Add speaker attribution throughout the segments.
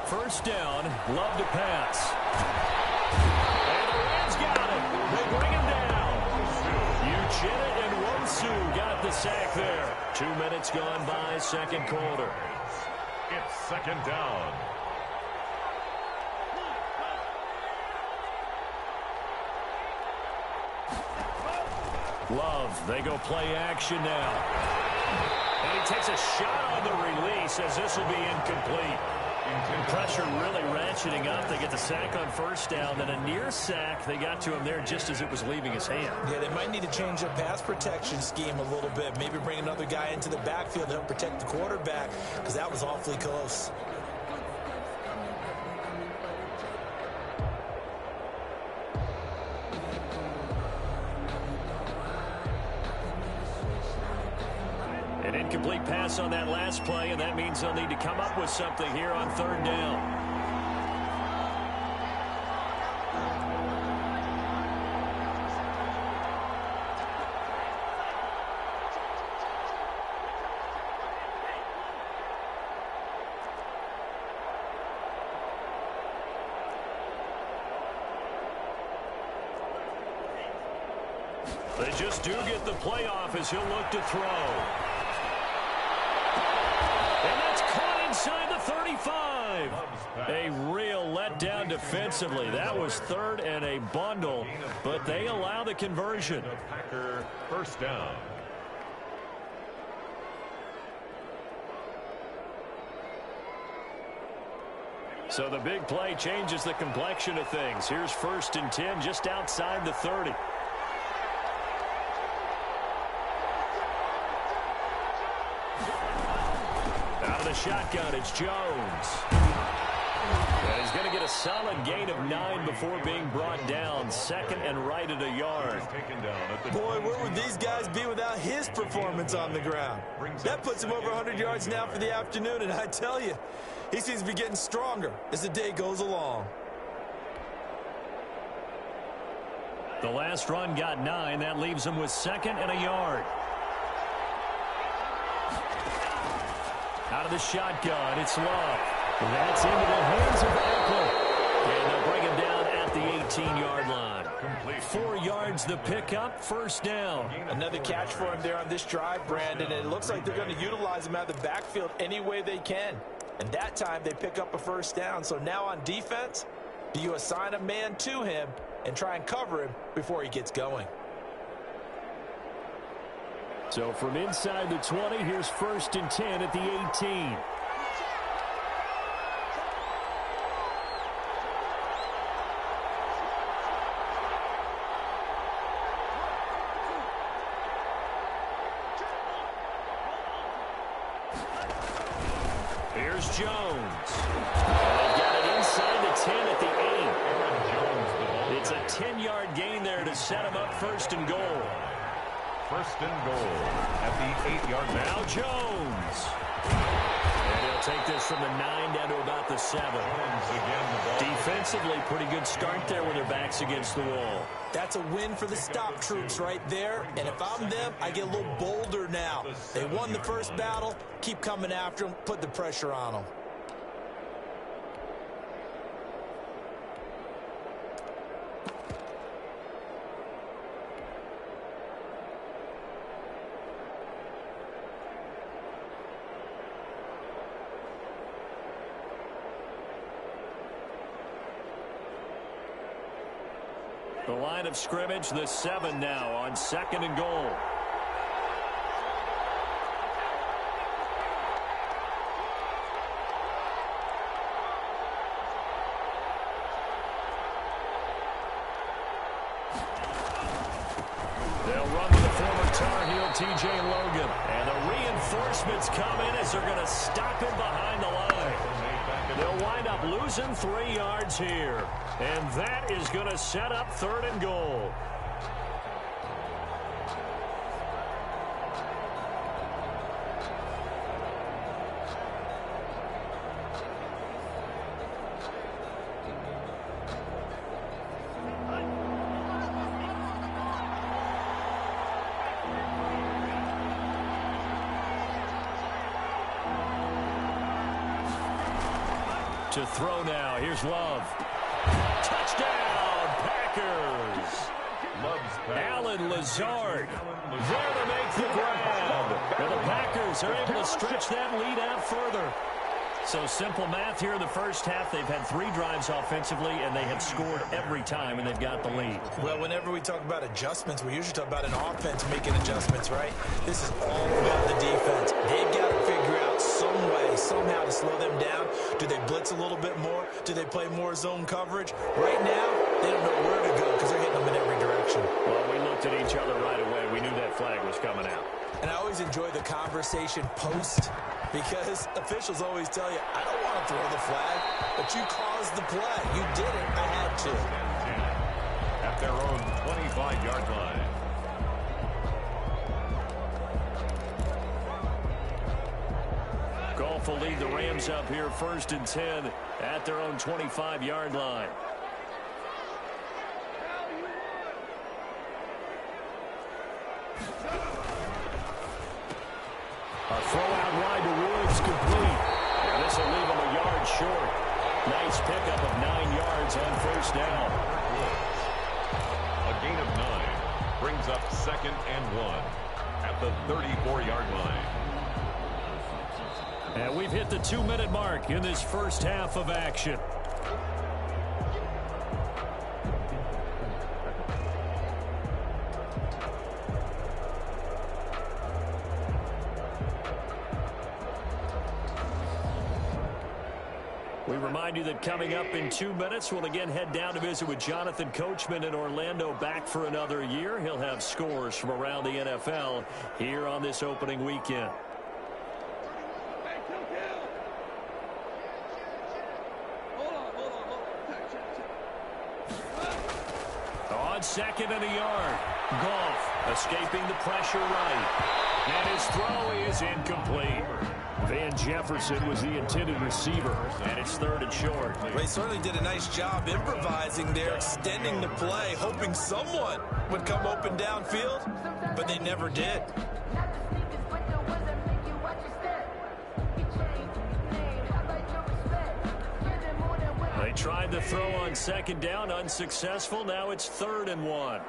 Speaker 1: first down. Love to pass. And the Rams got it. They bring him down. Uchenna and Wosu got the sack there. 2 minutes gone by, second quarter.
Speaker 2: It's second down.
Speaker 1: Love, they go play action now. And he takes a shot on the release as this will be incomplete. Pressure really ratcheting up. They get the sack on first down, then a near sack. They got to him there just as it was leaving his hand.
Speaker 3: Yeah, they might need to change their pass protection scheme a little bit. Maybe bring another guy into the backfield to help protect the quarterback, because that was awfully close.
Speaker 1: An incomplete pass on that last play, and that means they'll need to come up with something here on third down. They just do get the play off as he'll look to throw. And that's caught inside the 35. A real letdown defensively. That was third and a bundle, but they allow the conversion.
Speaker 2: Packer first down.
Speaker 1: So the big play changes the complexion of things. Here's 1st and 10 just outside the 30. The shotgun, it's Jones. And he's going to get a solid gain of 9 before being brought down. Second and right at a yard.
Speaker 3: Boy, where would these guys be without his performance on the ground? That puts him over 100 yards now for the afternoon, and I tell you, he seems to be getting stronger as the day goes along.
Speaker 1: The last run got 9. That leaves him with 2nd and a yard. Out of the shotgun, it's Love. And that's into the hands of Eckler. And they'll bring him down at the 18-yard line. 4 yards the pickup, first down.
Speaker 3: Another catch for him there on this drive, Brandon. And it looks like they're going to utilize him out of the backfield any way they can. And that time they pick up a first down. So now on defense, do you assign a man to him and try and cover him before he gets going?
Speaker 1: So from inside the 20, here's 1st and 10 at the 18. Here's Jones. They've got it inside the 10 at the 8. It's a 10-yard gain there to set him up 1st and goal.
Speaker 2: 1st and goal at the 8-yard line.
Speaker 1: Now Jones. And he'll take this from the 9 down to about the 7. Defensively, pretty good start there with their backs against the wall.
Speaker 3: That's a win for the stop troops right there. And if I'm them, I get a little bolder now. They won the first battle. Keep coming after them. Put the pressure on them.
Speaker 1: The line of scrimmage, the 7 now on 2nd and goal. They'll run with the former Tar Heel T.J. Logan. And the reinforcements come in as they're going to stop him behind the line. They'll wind up losing 3 yards here. And that is going to set up 3rd and goal. To throw now. Here's Love. Touchdown, Packers. Alan Lazard there to make the grab. And the Packers are able to stretch that lead out further. So simple math here in the first half. They've had 3 drives offensively, and they have scored every time, and they've got the lead.
Speaker 3: Well, whenever we talk about adjustments, we usually talk about an offense making adjustments, right? This is all about the defense. They've got to figure out some way, somehow to slow them down. Do they blitz a little bit more? Do they play more zone coverage? Right now, they don't know where to go because they're hitting them in every direction.
Speaker 1: Well, we looked at each other right away. We knew that flag was coming out.
Speaker 3: And I always enjoy the conversation post because officials always tell you, I don't want to throw the flag, but you caused the play. You did it. I had to.
Speaker 2: At their own 25-yard line.
Speaker 1: Goff will lead the Rams up here 1st and 10 at their own 25-yard line. A throw out wide to Woods, complete. And this will leave him a yard short. Nice pickup of 9 yards on 1st down.
Speaker 2: A gain of 9 brings up 2nd and 1 at the 34-yard line.
Speaker 1: And we've hit the 2-minute mark in this first half of action. We remind you that coming up in 2 minutes, we'll again head down to visit with Jonathan Coachman in Orlando, back for another year. He'll have scores from around the NFL here on this opening weekend. On 2nd and a yard, Goff escaping the pressure right. And his throw is incomplete. Van Jefferson was the intended receiver, and it's 3rd and short.
Speaker 3: They certainly did a nice job improvising there, extending the play, hoping someone would come open downfield, but they never did.
Speaker 1: They tried to throw on 2nd down, unsuccessful. Now it's 3rd and 1.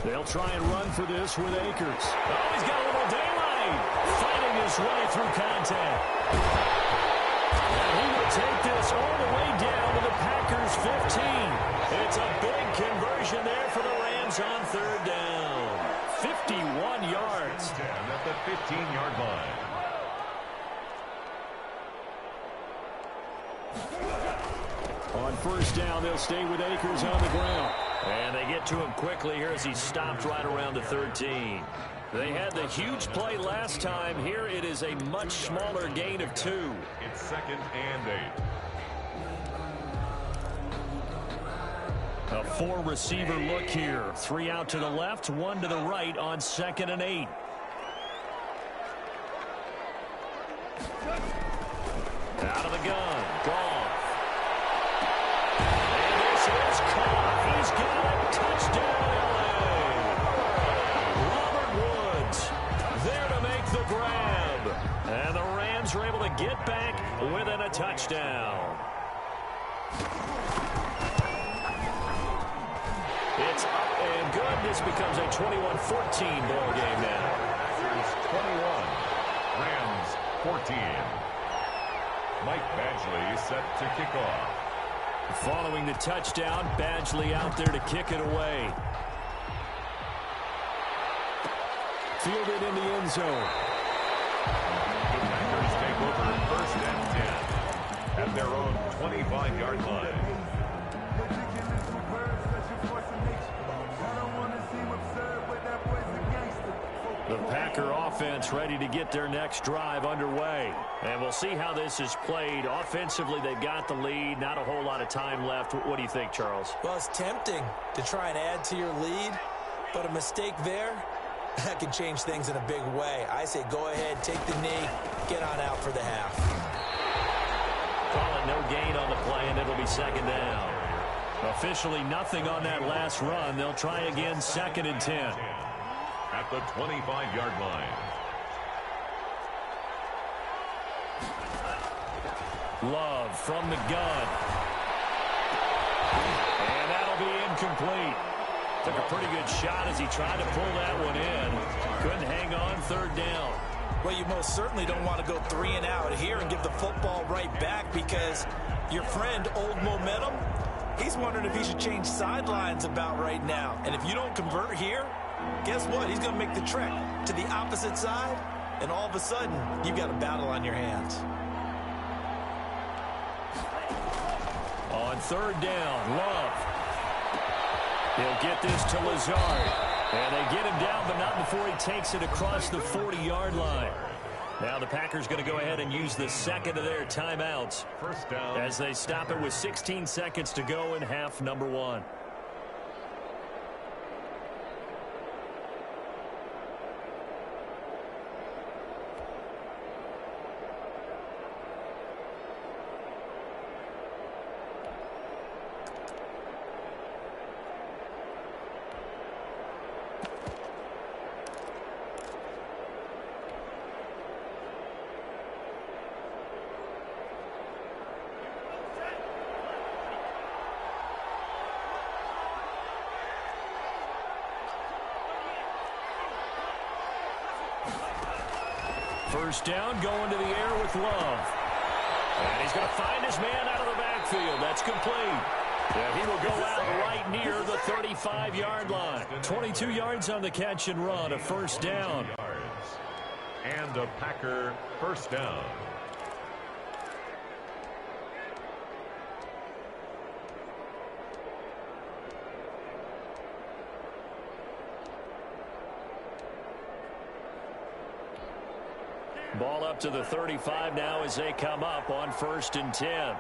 Speaker 1: They'll try and run for this with Akers. Oh, he's got a little daylight. Fighting his way through contact. And he will take this all the way down to the Packers' 15. It's a big conversion there for the Rams on 3rd down. 51 yards.
Speaker 2: At the 15-yard line.
Speaker 1: On 1st down, they'll stay with Akers on the ground. And they get to him quickly here as he stopped right around the 13. They had the huge play last time. Here it is a much smaller gain of 2.
Speaker 2: It's 2nd and 8.
Speaker 1: A 4-receiver look here. 3 out to the left, 1 to the right on 2nd and 8. Out of the gun, Goff. And this is caught. He's got it. Touchdown, LA. Robert Woods there to make the grab. And the Rams are able to get back within a touchdown. It's up and good. This becomes a 21-14 ball game now.
Speaker 2: Packers 21, Rams 14. Mike Badgley set to kick off.
Speaker 1: Following the touchdown, Badgley out there to kick it away. Fielded in the end zone.
Speaker 2: The Packers take over 1st and 10 at their own 25-yard line.
Speaker 1: The Packer offense ready to get their next drive underway. And we'll see how this is played. Offensively, they've got the lead. Not a whole lot of time left. What do you think, Charles?
Speaker 3: Well, it's tempting to try and add to your lead, but a mistake there, that can change things in a big way. I say go ahead, take the knee, get on out for the half.
Speaker 1: Call it no gain on the play, and it'll be 2nd down. Officially nothing on that last run. They'll try again, 2nd and 10.
Speaker 2: At the 25-yard line.
Speaker 1: Love from the gun. And that'll be incomplete. Took a pretty good shot as he tried to pull that one in. Couldn't hang on, 3rd down.
Speaker 3: Well, you most certainly don't want to go 3 and out here and give the football right back, because your friend, Old Momentum, he's wondering if he should change sidelines about right now. And if you don't convert here, guess what? He's going to make the trek to the opposite side, and all of a sudden, you've got a battle on your hands.
Speaker 1: On 3rd down, Love. He'll get this to Lazard. And they get him down, but not before he takes it across the 40-yard line. Now the Packers going to go ahead and use the 2nd of their timeouts.
Speaker 2: 1st down.
Speaker 1: As they stop it with 16 seconds to go in half number 1. First down, going to the air with Love. And he's going to find his man out of the backfield. That's complete. And he will go out right near the 35-yard line. 22 yards on the catch and run, a 1st down.
Speaker 2: And a Packer 1st down.
Speaker 1: Ball up to the 35 now as they come up on 1st and 10.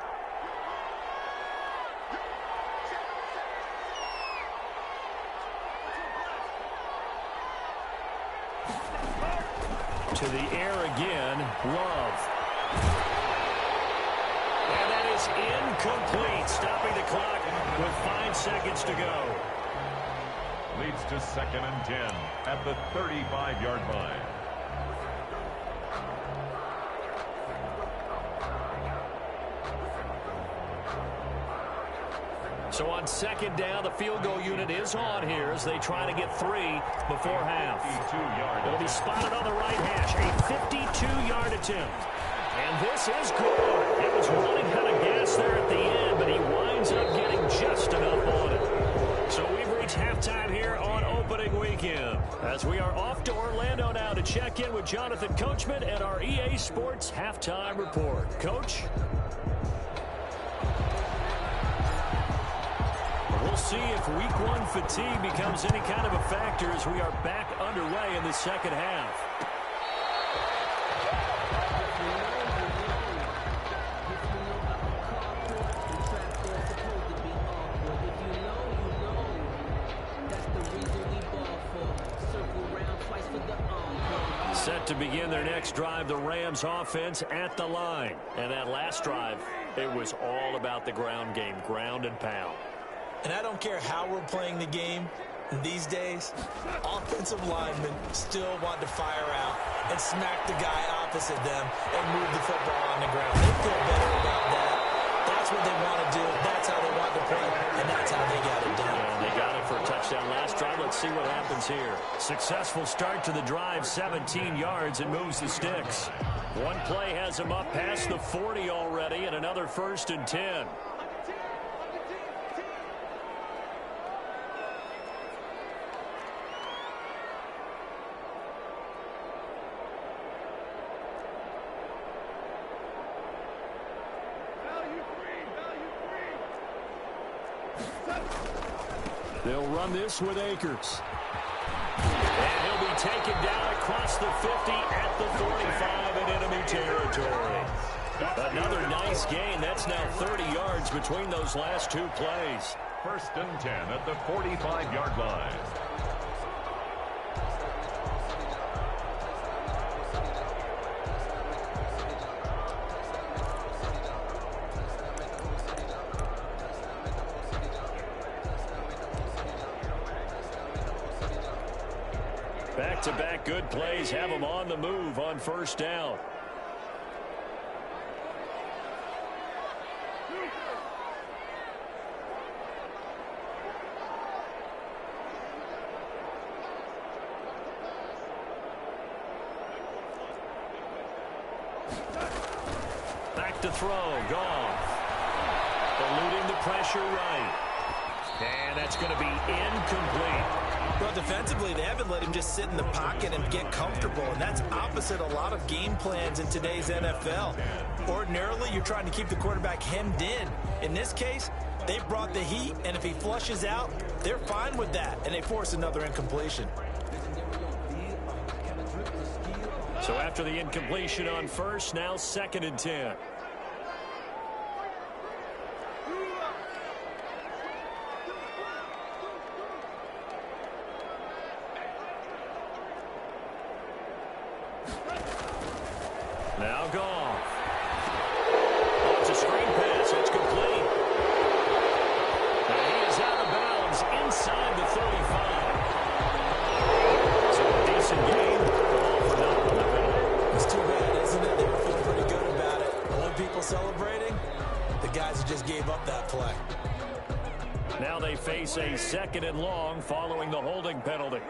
Speaker 1: To the air again, Love. And that is incomplete, stopping the clock with 5 seconds to go.
Speaker 2: Leads to 2nd and 10 at the 35-yard line.
Speaker 1: So on 2nd down, the field goal unit is on here as they try to get 3 before half. It'll be spotted on the right hash, a 52-yard attempt. And this is good. It was running out of gas there at the end, but he winds up getting just enough on it. So we've reached halftime here on opening weekend, as we are off to Orlando now to check in with Jonathan Coachman and our EA Sports halftime report. Coach? We'll see if week 1 fatigue becomes any kind of a factor as we are back underway in the 2nd half. Set to begin their next drive, the Rams offense at the line. And that last drive, it was all about the ground game, ground and pound.
Speaker 3: And I don't care how we're playing the game these days, offensive linemen still want to fire out and smack the guy opposite them and move the football on the ground. They feel better about that. That's what they want to do. That's how they want to play, and that's how they got it done.
Speaker 1: And they got it for a touchdown last drive. Let's see what happens here. Successful start to the drive, 17 yards, and moves the sticks. One play has him up past the 40 already, and another 1st and 10. They'll run this with Akers. And he'll be taken down across the 50 at the 45 in enemy territory. Another nice gain. That's now 30 yards between those last 2 plays.
Speaker 2: 1st and 10 at the 45-yard line.
Speaker 1: Back-to-back good plays have them on the move on first down. Back to throw. Goff. Eluding the pressure right. And that's going to be incomplete.
Speaker 3: Well, defensively, they haven't let him just sit in the pocket and get comfortable, and that's opposite a lot of game plans in today's NFL. Ordinarily, you're trying to keep the quarterback hemmed in. In this case, they brought the heat, and if he flushes out, they're fine with that, and they force another incompletion.
Speaker 1: So after the incompletion on first, now 2nd and 10. Now Goff. Oh, it's a screen pass. It's complete. And he is out of bounds inside the 35. So a decent game. All for nothing on the penalty.
Speaker 3: It's too bad, isn't it? They were feeling pretty good about it. Only people celebrating, the guys who just gave up that play.
Speaker 1: Now they face a 2nd and long following the holding penalty.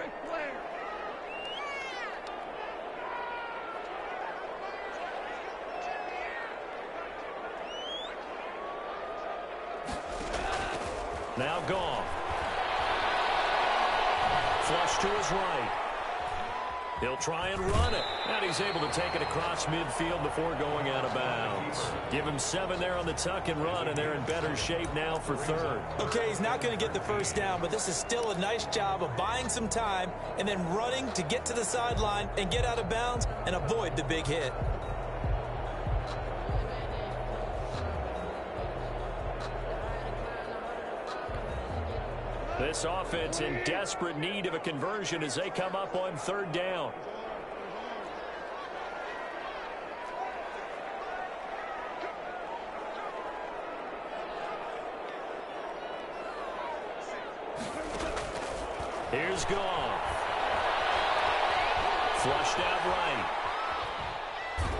Speaker 1: Now Goff. Flush to his right. He'll try and run it. And he's able to take it across midfield before going out of bounds. Give him 7 there on the tuck and run, and they're in better shape now for 3rd.
Speaker 3: Okay, he's not going to get the first down, but this is still a nice job of buying some time and then running to get to the sideline and get out of bounds and avoid the big hit.
Speaker 1: This offense in desperate need of a conversion as they come up on 3rd down. Here's Goff. Flushed out right.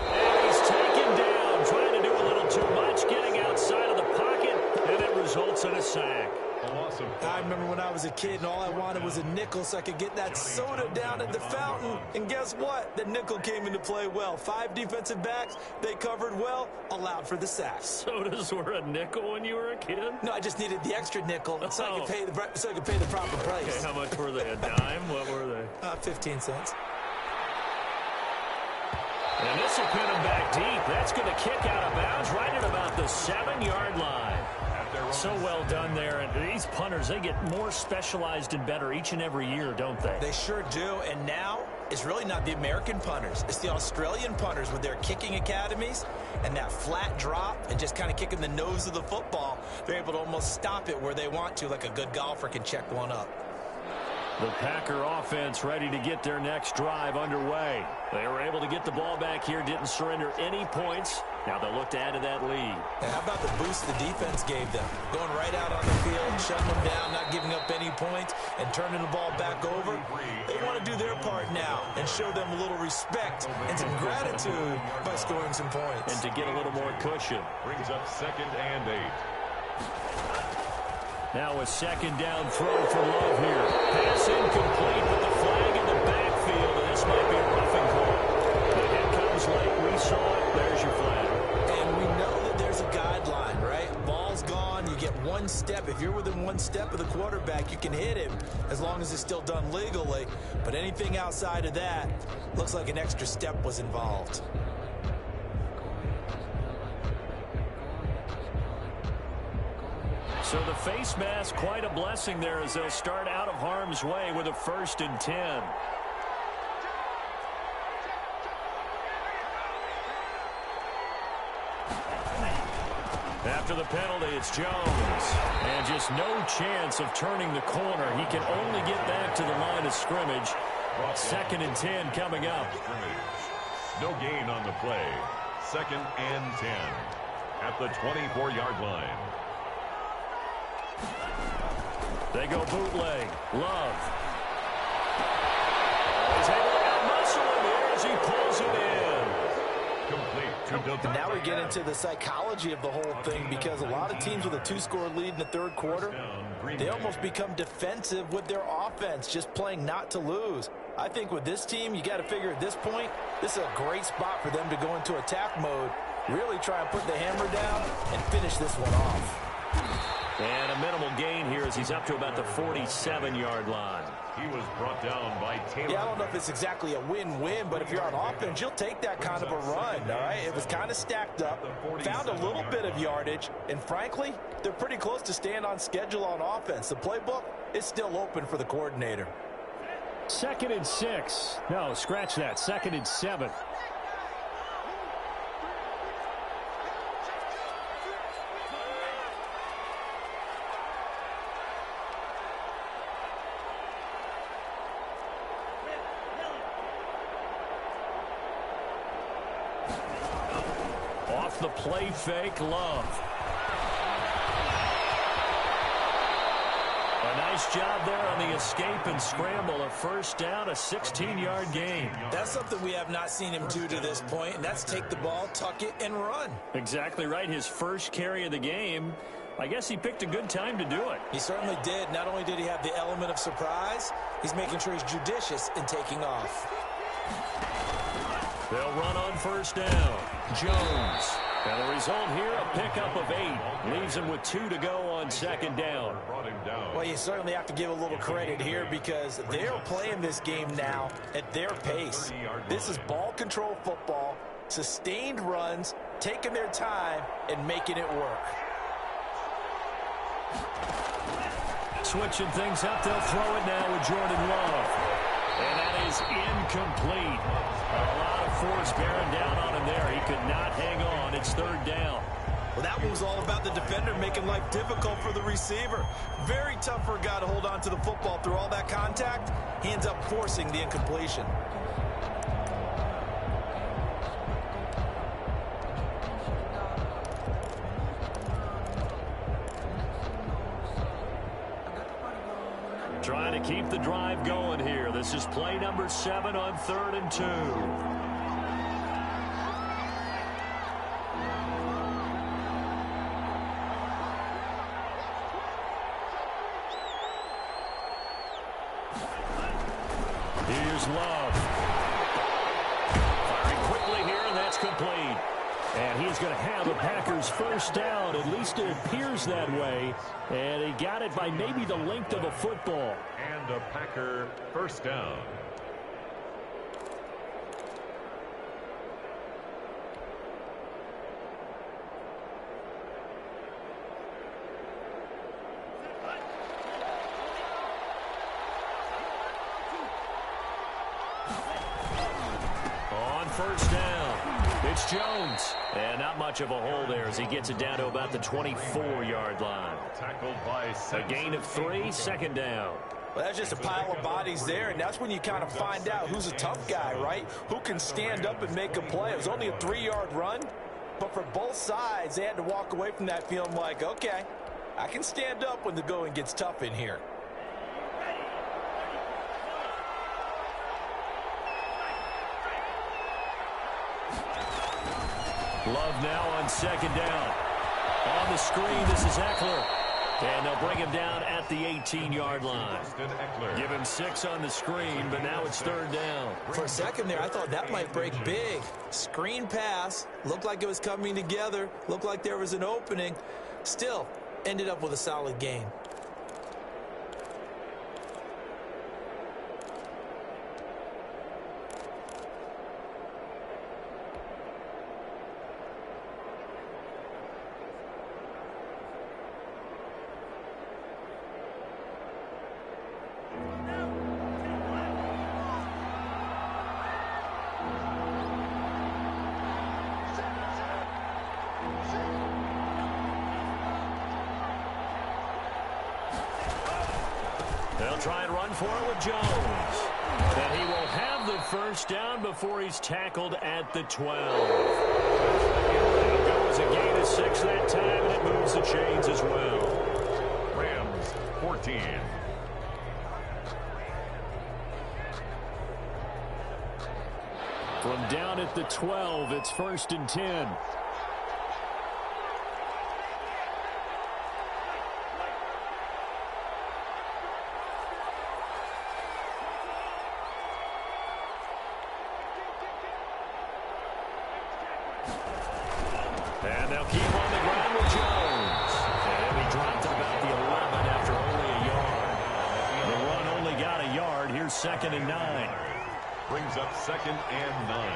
Speaker 1: And he's taken down, trying to do a little too much, getting outside of the pocket, and it results in a sack.
Speaker 2: Awesome.
Speaker 3: I remember when I was a kid and all I wanted was a nickel so I could get that soda down at the fountain. And guess what? The nickel came into play well. 5 defensive backs, they covered well, allowed for the sacks.
Speaker 1: Sodas were a nickel when you were a kid?
Speaker 3: No, I just needed the extra nickel so I could pay the proper price.
Speaker 1: Okay, how much were they? A dime? What were they?
Speaker 3: 15 cents.
Speaker 1: And this will pin him back deep. That's going to kick out of bounds right at about the 7-yard line. So well done there. And these punters, they get more specialized and better each and every year, don't they?
Speaker 3: They sure do. And now it's really not the American punters. It's the Australian punters with their kicking academies and that flat drop and just kind of kicking the nose of the football. They're able to almost stop it where they want to, like a good golfer can check one up.
Speaker 1: The Packer offense ready to get their next drive underway. They were able to get the ball back here, didn't surrender any points. Now they'll look to add to that lead.
Speaker 3: And how about the boost the defense gave them? Going right out on the field, shutting them down, not giving up any points, and turning the ball back over. They want to do their part now and show them a little respect and some gratitude by scoring some points.
Speaker 1: And to get a little more cushion.
Speaker 2: Brings up 2nd and 8.
Speaker 1: Now a 2nd down throw for Love here. Pass incomplete with the flag in the backfield. And this might be a roughing call. The hit comes late. We saw it. There's your flag.
Speaker 3: And we know that there's a guideline, right? Ball's gone. You get 1 step. If you're within 1 step of the quarterback, you can hit him as long as it's still done legally. But anything outside of that looks like an extra step was involved.
Speaker 1: So the face mask, quite a blessing there as they'll start out of harm's way with a 1st and 10. After the penalty, it's Jones. And just no chance of turning the corner. He can only get back to the line of scrimmage. 2nd and 10 coming up.
Speaker 2: No gain on the play. 2nd and 10 at the 24-yard line.
Speaker 1: They go bootleg. Love. He's as he pulls it in.
Speaker 2: Complete.
Speaker 3: And now we get into the psychology of the whole thing, because a lot of teams with a 2-score lead in the third quarter, they almost become defensive with their offense, just playing not to lose. I think with this team, you got to figure at this point, this is a great spot for them to go into attack mode, really try and put the hammer down and finish this one off.
Speaker 1: And a minimal gain here as he's up to about the 47-yard line.
Speaker 2: He was brought down by Taylor.
Speaker 3: Yeah, I don't know if it's exactly a win-win, but if you're on offense, you'll take that kind of a run, all right? It was kind of stacked up, found a little bit of yardage, and frankly, they're pretty close to staying on schedule on offense. The playbook is still open for the coordinator.
Speaker 1: 2nd and 6. No, scratch that. 2nd and 7. The play fake, Love. A nice job there on the escape and scramble. A first down, a 16-yard gain.
Speaker 3: That's something we have not seen him do to this point, and that's take the ball, tuck it, and run.
Speaker 1: Exactly right. His first carry of the game. I guess he picked a good time to do it.
Speaker 3: He certainly did. Not only did he have the element of surprise, he's making sure he's judicious in taking off.
Speaker 1: They'll run on first down. Jones. And the result here, a pickup of 8. Leaves him with 2 to go on 2nd down.
Speaker 3: Well, you certainly have to give a little credit here, because they're playing this game now at their pace. This is ball control football, sustained runs, taking their time, and making it work.
Speaker 1: Switching things up, they'll throw it now with Jordan Love. And that is incomplete. A lot of force bearing down on him there. He could not hang on. It's 3rd down.
Speaker 3: Well, that one was all about the defender making life difficult for the receiver. Very tough for a guy to hold on to the football through all that contact. He ends up forcing the incompletion.
Speaker 1: Trying to keep the drive going here. This is play number 7 on 3rd and 2. Here's Love. Firing quickly here, and that's complete. And he's going to have the Packers first down. At least it appears that way. And he got it by maybe the length of a football.
Speaker 2: And a Packer first down.
Speaker 1: On first down, it's Jones. And not much of a hole there as he gets it down to about the 24-yard line.
Speaker 2: Tackled by
Speaker 1: A gain of 3, 2nd down.
Speaker 3: Well, that's just a pile of bodies there, and that's when you kind of find out who's a tough guy, right? Who can stand up and make a play. It was only a 3-yard run, but for both sides, they had to walk away from that feeling like, okay, I can stand up when the going gets tough in here.
Speaker 1: Love now on 2nd down. On the screen, this is Eckler. And they'll bring him down at the 18-yard line. Give him 6 on the screen, but now it's 3rd down.
Speaker 3: For a second there, I thought that might break big. Screen pass, looked like it was coming together, looked like there was an opening. Still, ended up with a solid gain.
Speaker 1: They'll try and run for it with Jones. And he will have the first down before he's tackled at the 12. It goes a gain of 6 that time, and it moves the chains as well.
Speaker 2: Rams 14.
Speaker 1: From down at the 12, it's 1st and 10. And they'll keep on the ground with Jones. And he dropped about the 11 after only a yard. The run only got a yard. Here's 2nd and 9.
Speaker 2: Brings up 2nd and 9.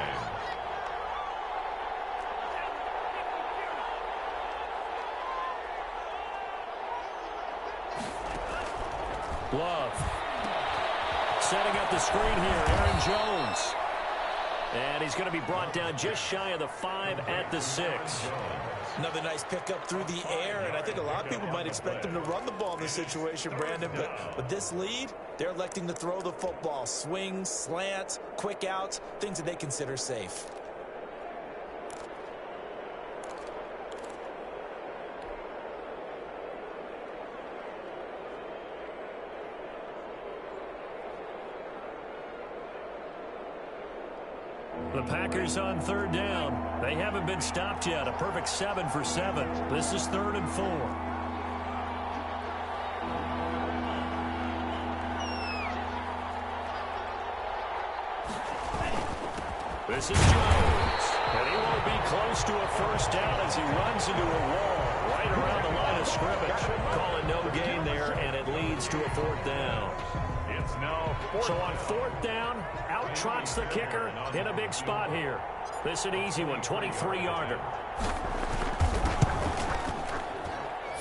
Speaker 1: Love. Setting up the screen here, Aaron Jones. And he's going to be brought down just shy of the 5 at the 6.
Speaker 3: Another nice pickup through the air, and I think a lot of people might expect him to run the ball in this situation, Brandon, but with this lead, they're electing to throw the football. Swings, slants, quick outs, things that they consider safe.
Speaker 1: The Packers on 3rd down. They haven't been stopped yet. A perfect 7 for 7. This is 3rd and 4. This is Jones. And he won't be close to a 1st down as he runs into a wall right around the line of scrimmage. Calling no gain there, and it leads to a 4th down.
Speaker 2: It's now 4th.
Speaker 1: So on 4th down, out trots the kicker in a big spot here. This an easy one, 23-yarder.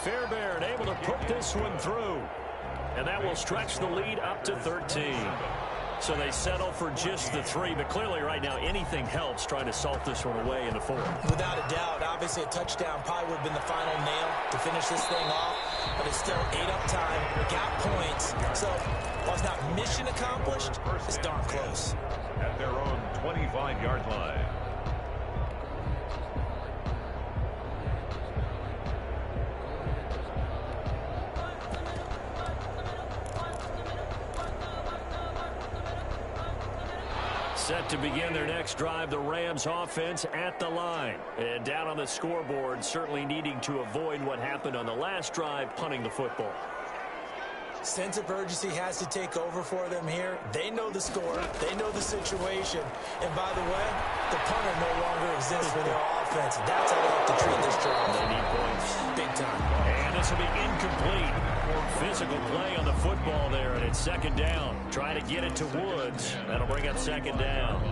Speaker 1: Fairbairn able to put this one through. And that will stretch the lead up to 13. So they settle for just the 3, but clearly right now anything helps trying to salt this one away in the 4th.
Speaker 3: Without a doubt, obviously a touchdown probably would have been the final nail to finish this thing off, but it's still 8 up time, got points. So while it's not mission accomplished, it's darn close.
Speaker 2: At their own 25-yard line.
Speaker 1: Set to begin their next drive, the Rams offense at the line. And down on the scoreboard, certainly needing to avoid what happened on the last drive, punting the football.
Speaker 3: Sense of urgency has to take over for them here. They know the score. They know the situation. And by the way, the punter no longer exists for their offense. That's how they have to treat this drive.
Speaker 1: They need points.
Speaker 3: Big time.
Speaker 1: And this will be incomplete. Physical play on the football there, and it's 2nd down. Try to get it to Woods. That'll bring up 2nd down.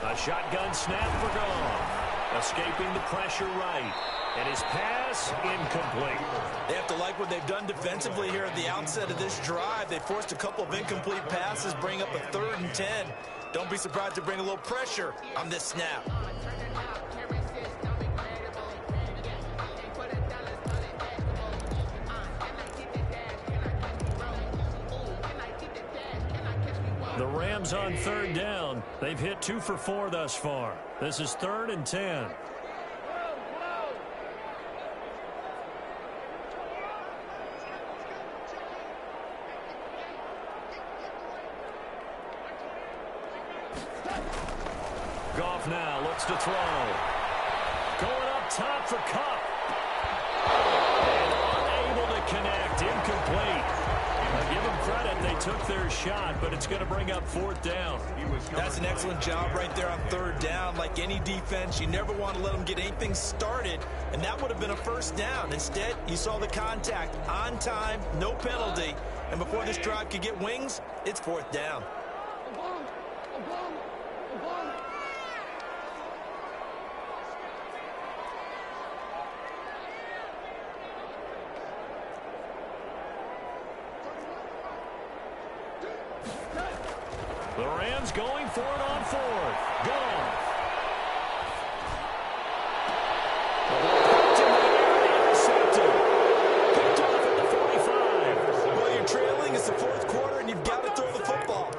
Speaker 1: A shotgun snap for Goff. Escaping the pressure right. And his pass incomplete.
Speaker 3: They have to like what they've done defensively here at the outset of this drive. They forced a couple of incomplete passes, bring up a 3rd and 10. Don't be surprised to bring a little pressure on this snap.
Speaker 1: The Rams on 3rd down. They've hit 2 for 4 thus far. This is 3rd and 10. Goff now looks to throw. Going up top for Kupp. And unable to connect. Incomplete. Now give them credit. They took their shot, but it's going to bring up 4th down.
Speaker 3: That's an excellent job right there on 3rd down. Like any defense, you never want to let them get anything started, and that would have been a 1st down. Instead, you saw the contact on time, no penalty, and before this drive could get wings, it's 4th down.
Speaker 1: The Rams going for it on 4th. Goff. Intercepted. Picked off at the 45.
Speaker 3: Well, you're trailing. It's the 4th quarter, and you've got to throw the football.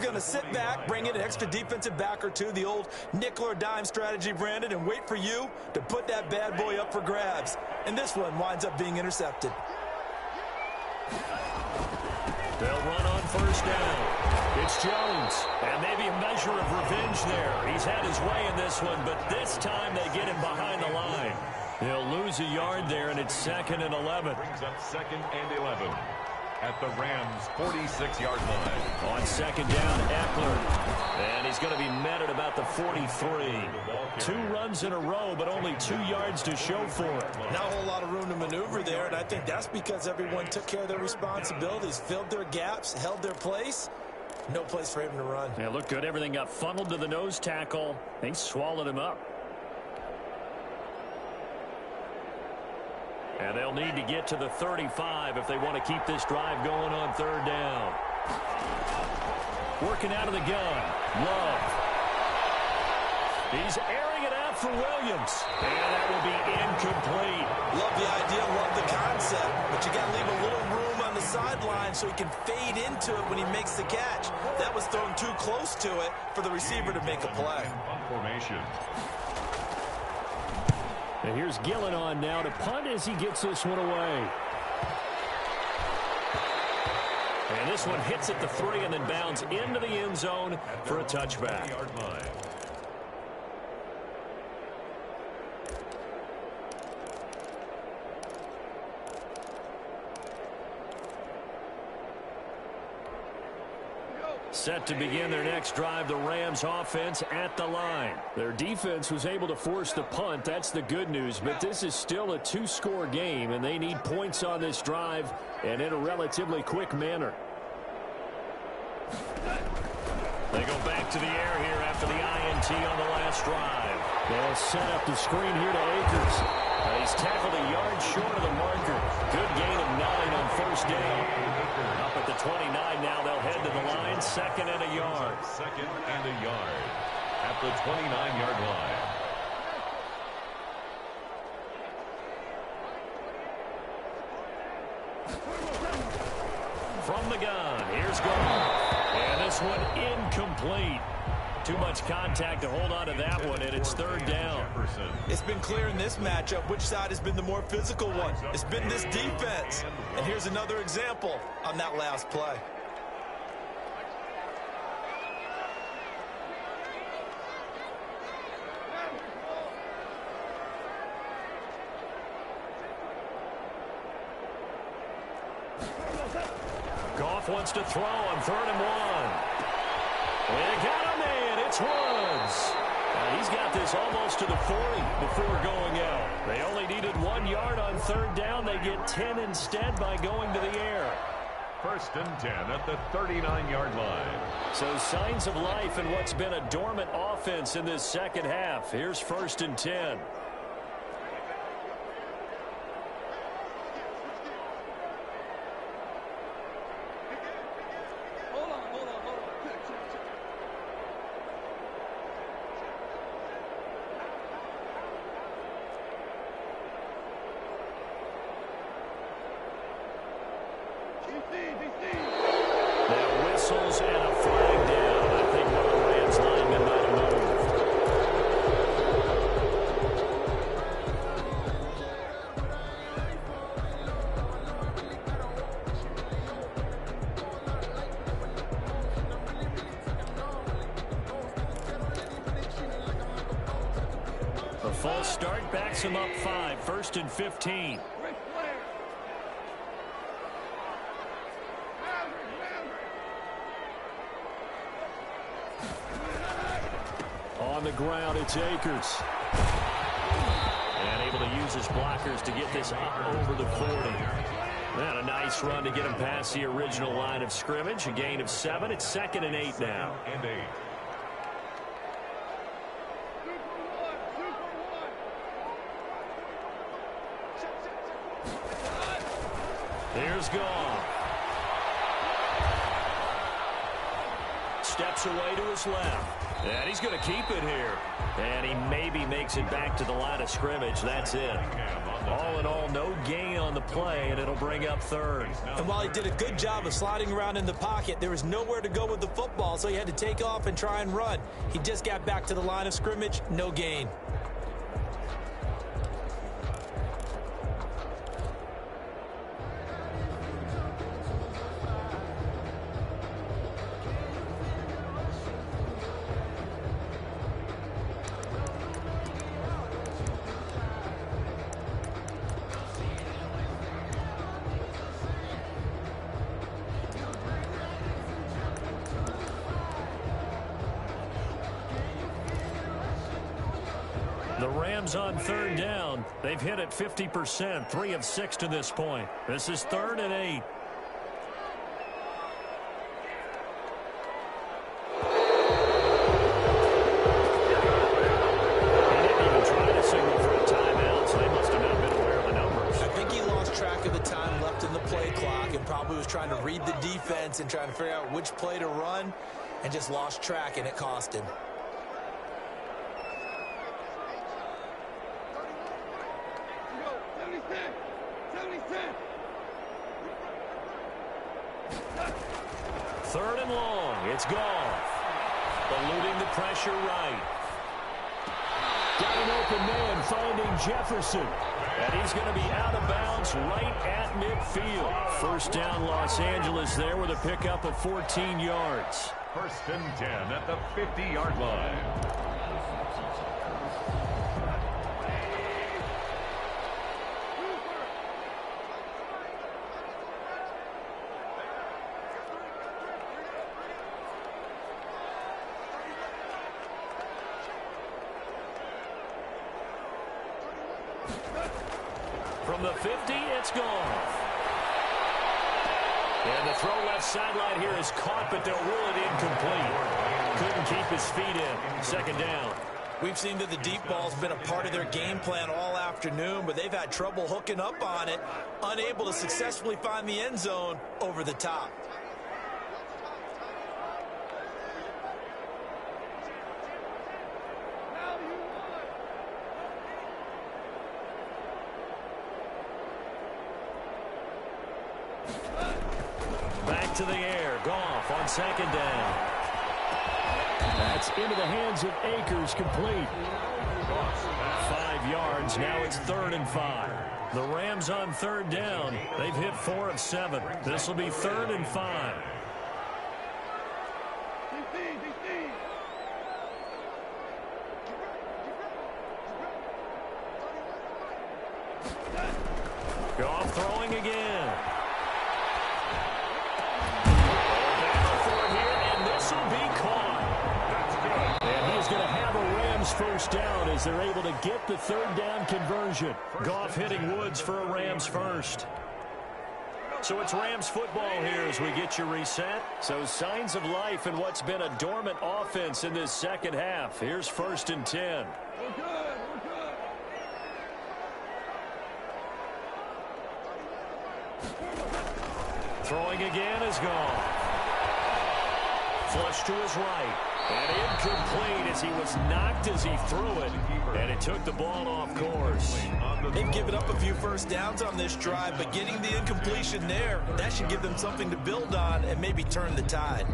Speaker 3: going to sit back, bring in an extra defensive back or two, the old nickel or dime strategy, Brandon, and wait for you to put that bad boy up for grabs. And this one winds up being intercepted.
Speaker 1: They'll run on first down. It's Jones, and maybe a measure of revenge there. He's had his way in this one, but this time they get him behind the line. He'll lose a yard there, and it's 2nd and 11.
Speaker 2: Brings up 2nd and 11 at the Rams' 46-yard line.
Speaker 1: On 2nd down, Eckler. And he's going to be met at about the 43. 2 runs in a row, but only 2 yards to show for it.
Speaker 3: Not a whole lot of room to maneuver there, and I think that's because everyone took care of their responsibilities, filled their gaps, held their place. No place for him to run.
Speaker 1: Yeah, looked good. Everything got funneled to the nose tackle. They swallowed him up. And they'll need to get to the 35 if they want to keep this drive going on 3rd down. Working out of the gun. Love. He's airing it out for Williams. And that will be incomplete.
Speaker 3: Love the idea, love the concept. But you got to leave a little room on the sideline so he can fade into it when he makes the catch. That was thrown too close to it for the receiver to make a play.
Speaker 2: Formation.
Speaker 1: And here's Gillen on now to punt as he gets this one away. And this one hits at the 3 and then bounds into the end zone for a touchback. Set to begin their next drive, the Rams offense at the line. Their defense was able to force the punt. That's the good news, but this is still a 2-score game, and they need points on this drive and in a relatively quick manner. They go back to the air here after the INT on the last drive. They'll set up the screen here to Akers. He's tackled a yard short of the marker. Good gain of 9 on first down. Up at the 29 now, they'll head to the line. 2nd and a yard.
Speaker 2: 2nd and a yard at the 29-yard line.
Speaker 1: From the gun, here's Goff. And this one incomplete. Too much contact to hold on to that one, and it's 3rd down.
Speaker 3: It's been clear in this matchup which side has been the more physical one. It's been this defense. And here's another example on that last play.
Speaker 1: Goff wants to throw on 3rd and 1. They got a man. It's Woods. He's got this almost to the 40 before going out. They only needed 1 yard on 3rd down. They get 10 instead by going to the air.
Speaker 2: 1st and 10 at the 39-yard line.
Speaker 1: So signs of life in what's been a dormant offense in this second half. Here's 1st and 10. Now whistles and a flag down. I think one of the Rams linemen might have moved. A false start backs him up 5. 1st and 15. On the ground, it's Akers. And able to use his blockers to get this up over the 40. And a nice run to get him past the original line of scrimmage. A gain of 7. It's 2nd and 8 now.
Speaker 2: And 8.
Speaker 1: Here's Goff. steps away to his left. And he's going to keep it here. And he maybe makes it back to the line of scrimmage. That's it. All in all, no gain on the play, and it'll bring up third.
Speaker 3: And while he did a good job of sliding around in the pocket, there was nowhere to go with the football, so he had to take off and try and run. He just got back to the line of scrimmage, no gain.
Speaker 1: The Rams on third down. They've hit it 50%, 3 of 6 to this point. This is 3rd and 8. He didn't even try to signal for a timeout, so they must have not been aware of the numbers.
Speaker 3: I think he lost track of the time left in the play clock and probably was trying to read the defense and trying to figure out which play to run and just lost track, and it cost him.
Speaker 1: Third and long. It's Goff. Eluding the pressure right. Got an open man finding Jefferson. And he's going to be out of bounds right at midfield. First down, Los Angeles there with a pickup of 14 yards.
Speaker 2: 1st and 10 at the 50-yard line.
Speaker 1: From the 50, it's gone. And the throw left sideline here is caught, but they'll rule it incomplete. Couldn't keep his feet in. 2nd down.
Speaker 3: We've seen that the deep ball's been a part of their game plan all afternoon, but they've had trouble hooking up on it, unable to successfully find the end zone over the top.
Speaker 1: Back to the air. Goff on 2nd down. That's into the hands of Akers, complete. 5 yards. Now it's 3rd and 5. The Rams on 3rd down. They've hit 4 of 7. This will be 3rd and 5. Goff throwing again. First down as they're able to get the 3rd down conversion. Goff hitting Woods for a Rams first. So it's Rams football here as we get you reset. So signs of life in what's been a dormant offense in this second half. Here's 1st and 10. Throwing again is gone. Flush to his right. And incomplete as he was knocked as he threw it. And it took the ball off course.
Speaker 3: They've given up a few first downs on this drive, but getting the incompletion there, that should give them something to build on and maybe turn the tide.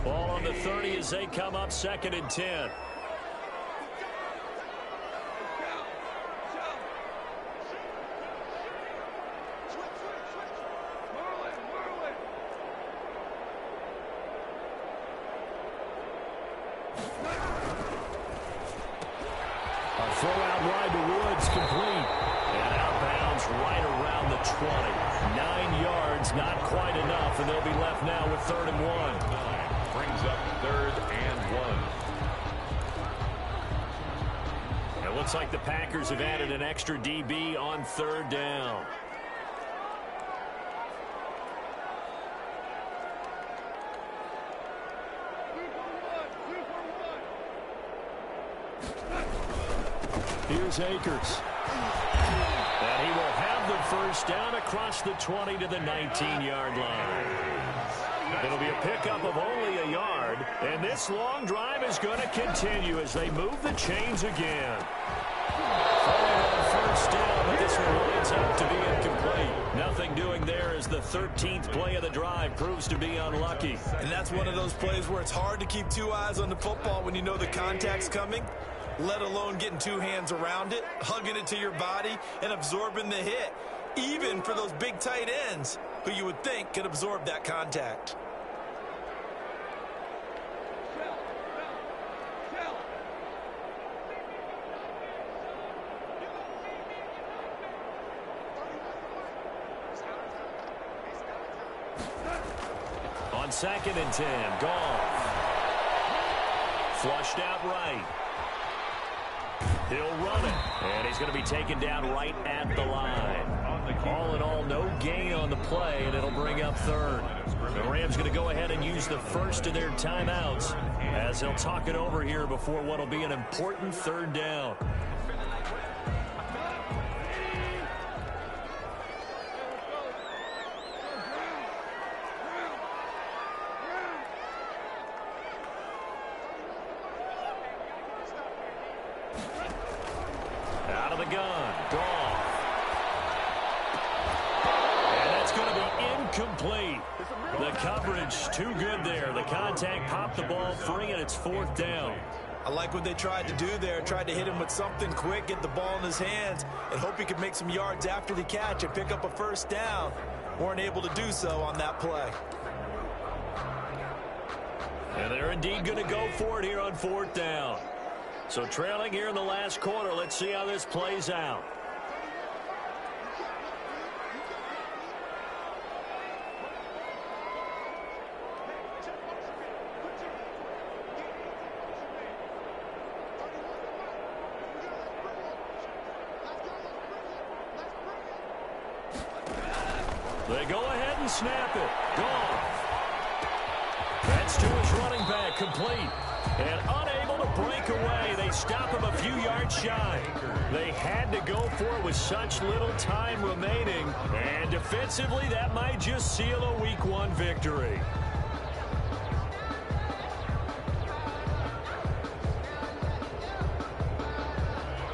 Speaker 1: Ball on the 30 as they come up 2nd and 10. Throw out wide to Woods, complete. And outbounds right around the 20. 9 yards, not quite enough, and they'll be left now with 3rd and 1.
Speaker 2: Brings up 3rd and 1.
Speaker 1: It looks like the Packers have added an extra DB on 3rd down. Here's Akers. And he will have the first down across the 20 to the 19-yard line. It'll be a pickup of only a yard, and this long drive is going to continue as they move the chains again. First down, but this one lines up to be incomplete. Nothing doing there as the 13th play of the drive proves to be unlucky.
Speaker 3: And that's one of those plays where it's hard to keep two eyes on the football when you know the contact's coming, let alone getting two hands around it, hugging it to your body, and absorbing the hit, even for those big tight ends who you would think could absorb that contact.
Speaker 1: On 2nd and 10, Goff. Flushed out right. He'll run it, and he's going to be taken down right at the line. All in all, no gain on the play, and it'll bring up 3rd. The Rams going to go ahead and use the first of their timeouts as they'll talk it over here before what will be an important 3rd down. Out of the gun, Goff. And that's going to be incomplete. The coverage too good there. The contact popped the ball free, and it's 4th down.
Speaker 3: I like what they tried to do there. Tried to hit him with something quick, get the ball in his hands, and hope he could make some yards after the catch and pick up a 1st down. Weren't able to do so on that play.
Speaker 1: And they're indeed going to go for it here on 4th down. So trailing here in the last quarter, let's see how this plays out. They go ahead and snap it. Goff. That's to his running back, complete. And unable to break away. They stop him a few yards shy. They had to go for it with such little time remaining. And defensively, that might just seal a Week 1 victory.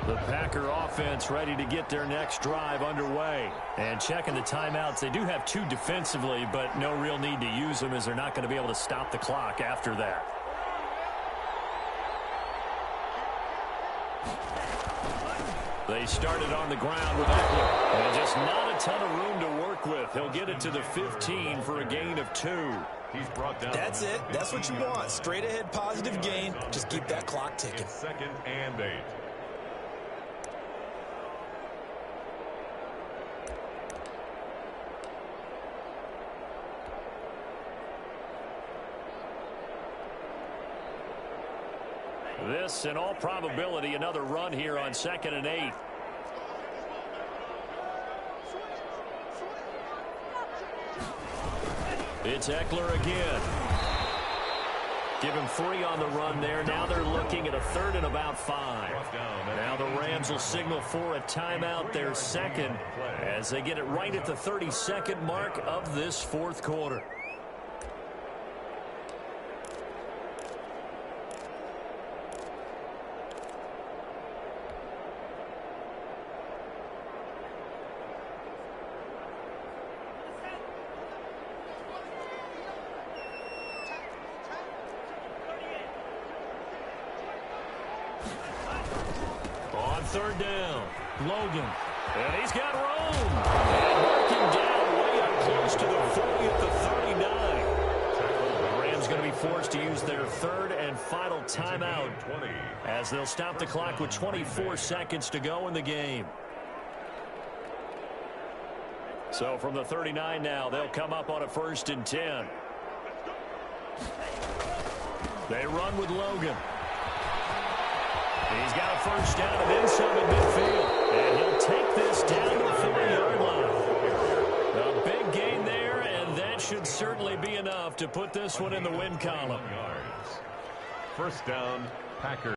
Speaker 1: The Packer offense ready to get their next drive underway. And checking the timeouts, they do have 2 defensively, but no real need to use them as they're not going to be able to stop the clock after that. They started on the ground with Eckler. And just not a ton of room to work with. He'll get it to the 15 for a gain of 2.
Speaker 2: He's brought down.
Speaker 3: That's it. That's what you want. Straight ahead positive gain. Just keep that clock ticking.
Speaker 2: 2nd and 8.
Speaker 1: This, in all probability, another run here on 2nd and 8. It's Eckler again. Give him 3 on the run there. Now they're looking at a 3rd and about 5. Now the Rams will signal for a timeout, their 2nd, as they get it right at the 32nd mark of this 4th quarter. On 3rd down, Logan. And he's got room. And working down way up close to the 40 at the 39. The Rams going to be forced to use their 3rd and final timeout as they'll stop the clock with 24 seconds to go in the game. So from the 39 now, they'll come up on a 1st and 10. They run with Logan. He's got a 1st down and then some at midfield. And he'll take this down to the 40-yard line. A big gain there, and that should certainly be enough to put this one in the win column.
Speaker 2: 1st down, Packers.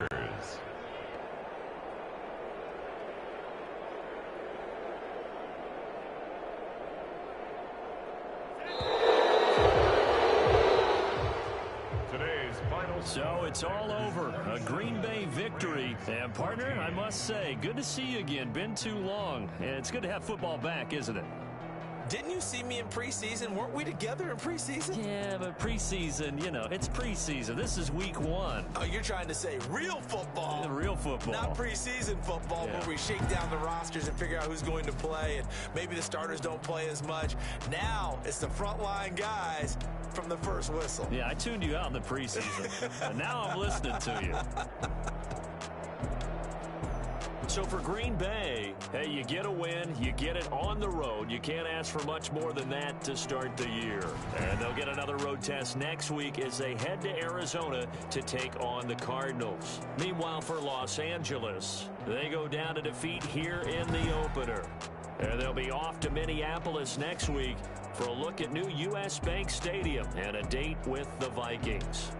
Speaker 1: And partner, I must say, good to see you again. Been too long. And it's good to have football back, isn't it?
Speaker 3: Didn't you see me in preseason? Weren't we together in preseason?
Speaker 1: Yeah, but preseason, you know, it's preseason. This is week 1.
Speaker 3: Oh, you're trying to say real football.
Speaker 1: Real football.
Speaker 3: Not preseason football,
Speaker 1: yeah.
Speaker 3: where we shake down the rosters and figure out who's going to play, and maybe the starters don't play as much. Now it's the frontline guys from the first whistle.
Speaker 1: Yeah, I tuned you out in the preseason. And now I'm listening to you. So for Green Bay, hey, you get a win, you get it on the road. You can't ask for much more than that to start the year. And they'll get another road test next week as they head to Arizona to take on the Cardinals. Meanwhile, for Los Angeles, they go down to defeat here in the opener. And they'll be off to Minneapolis next week for a look at new U.S. Bank Stadium and a date with the Vikings.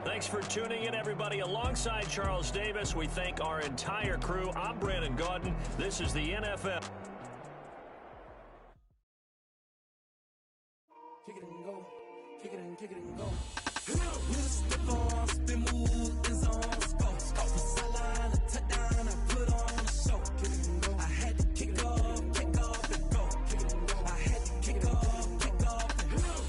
Speaker 1: Thanks for tuning in, everybody. Alongside Charles Davis, we thank our entire crew. I'm Brandon Gaudin. This is the NFL.
Speaker 4: Kick it and go. Kick it and kick it and go. We'll step on, spin, move, in zone, go. From sideline to touchdown, I put on a show. Kick it and go. I had to kick off and go. Kick it and go. I had to kick off and go.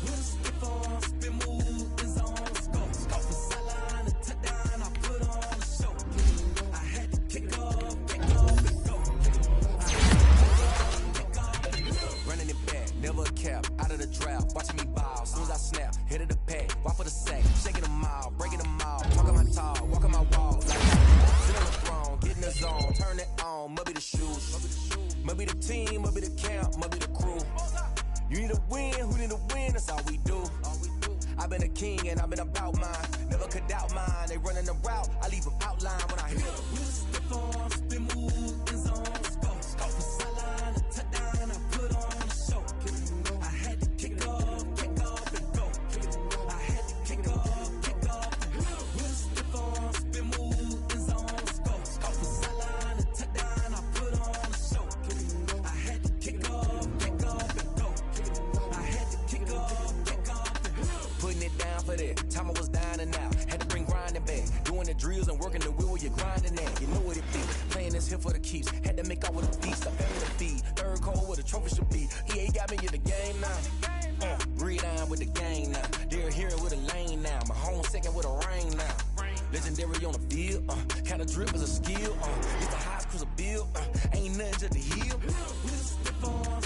Speaker 4: We'll step on, spin, move, in zone, go. From sideline to touchdown, I put on a show. Kick it and go. I had to kick off and go. Running it back, never a cap, out of the draft, watching me ball, soon as I snap, hit of the pack, walk for the sack, shaking them all, breaking them all, talking my talk, walking my wall, like sit on the throne, get in the zone, turn it on, must be the shoes, must be the team, must be the camp, must be the crew. You need a win, who need a win, that's all we do. I've been a king and I've been about mine, never could doubt mine, they running the route, I leave them outline when I hit them. We just step on, spin, move, in zone, go from sideline to touchdown, I put on a show. I had to kick off and go. I had to kick off and go. We'll step on, spin, move, in zone, go from sideline to touchdown, I put on a show. I had to kick off and go. I had to kick off and go. Putting it down for that, time I was down and out. Had to bring grinding back, doing the drills and working the wheel, you're grinding that. You know what it be, playing this here for the keeps. Had to make out with a beast, I family to feed. Third cold where the trophy should be. EA got me in the game now. Breathe down with the game now. They're here with a lane now. My home second with a rain now. Legendary on the field, kind of drip is a skill. It's the highest cruiser bill, ain't nothing just the heel. We'll step on.